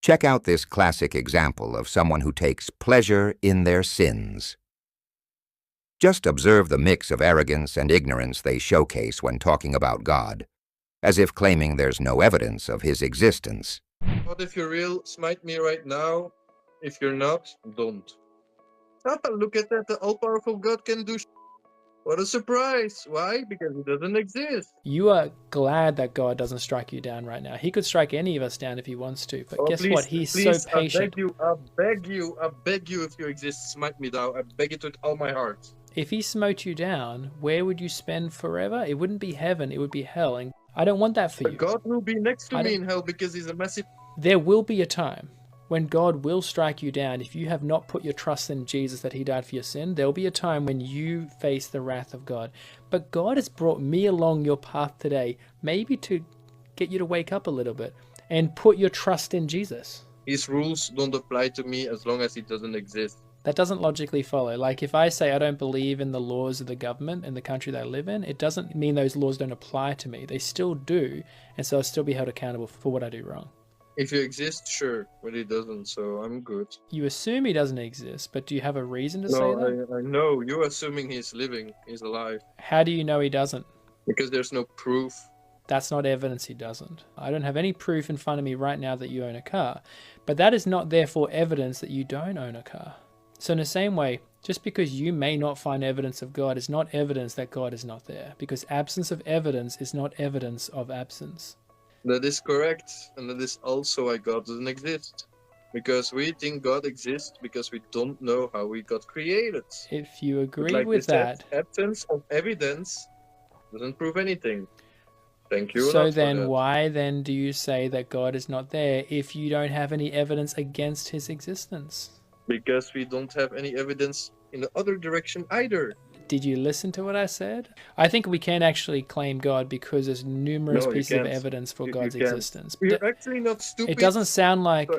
Check out this classic example of someone who takes pleasure in their sins. Just observe the mix of arrogance and ignorance they showcase when talking about God, as if claiming there's no evidence of his existence. What if you're real? Smite me right now. If you're not, don't. Look at that, the all-powerful God can do. What a surprise! Why? Because he doesn't exist. You are glad that God doesn't strike you down right now. He could strike any of us down if he wants to, but guess what? He's so patient. I beg you, if you exist, smite me down. I beg it with all my heart. If he smote you down, where would you spend forever? It wouldn't be heaven, it would be hell, and I don't want that for you. But God will be next to me in hell because he's a massive... There will be a time when God will strike you down if you have not put your trust in Jesus, that he died for your sin. There will be a time when you face the wrath of God. But God has brought me along your path today, maybe to get you to wake up a little bit and put your trust in Jesus. His rules don't apply to me as long as he doesn't exist. That doesn't logically follow. Like if I say I don't believe in the laws of the government in the country that I live in, it doesn't mean those laws don't apply to me. They still do, and so I'll still be held accountable for what I do wrong. If he exists, sure, but he doesn't, so I'm good. You assume he doesn't exist, but do you have a reason to say that? No, I know. You're assuming he's living, he's alive. How do you know he doesn't? Because there's no proof. That's not evidence he doesn't. I don't have any proof in front of me right now that you own a car, but that is not therefore evidence that you don't own a car. So in the same way, just because you may not find evidence of God is not evidence that God is not there, because absence of evidence is not evidence of absence. That is correct, and that is also why God doesn't exist. Because we think God exists because we don't know how we got created. If you agree with that... absence of evidence doesn't prove anything. Thank you. So then why then do you say that God is not there if you don't have any evidence against his existence? Because we don't have any evidence in the other direction either. Did you listen to what I said? I think we can actually claim God because there's numerous pieces of evidence for God's existence. You're actually not stupid. It doesn't sound like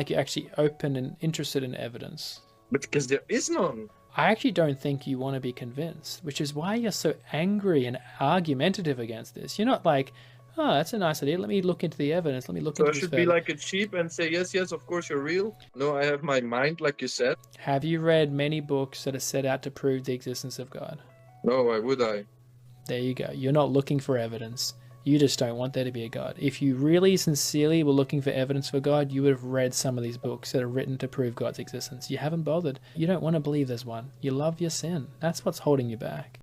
you're actually open and interested in evidence. But because there is none. I actually don't think you want to be convinced, which is why you're so angry and argumentative against this. You're not like, oh, that's a nice idea. Let me look into the evidence. Let me look into this. So I should be like a sheep and say, yes, of course you're real. No, I have my mind, like you said. Have you read many books that are set out to prove the existence of God? No, why would I? There you go. You're not looking for evidence. You just don't want there to be a God. If you really sincerely were looking for evidence for God, you would have read some of these books that are written to prove God's existence. You haven't bothered. You don't want to believe there's one. You love your sin. That's what's holding you back.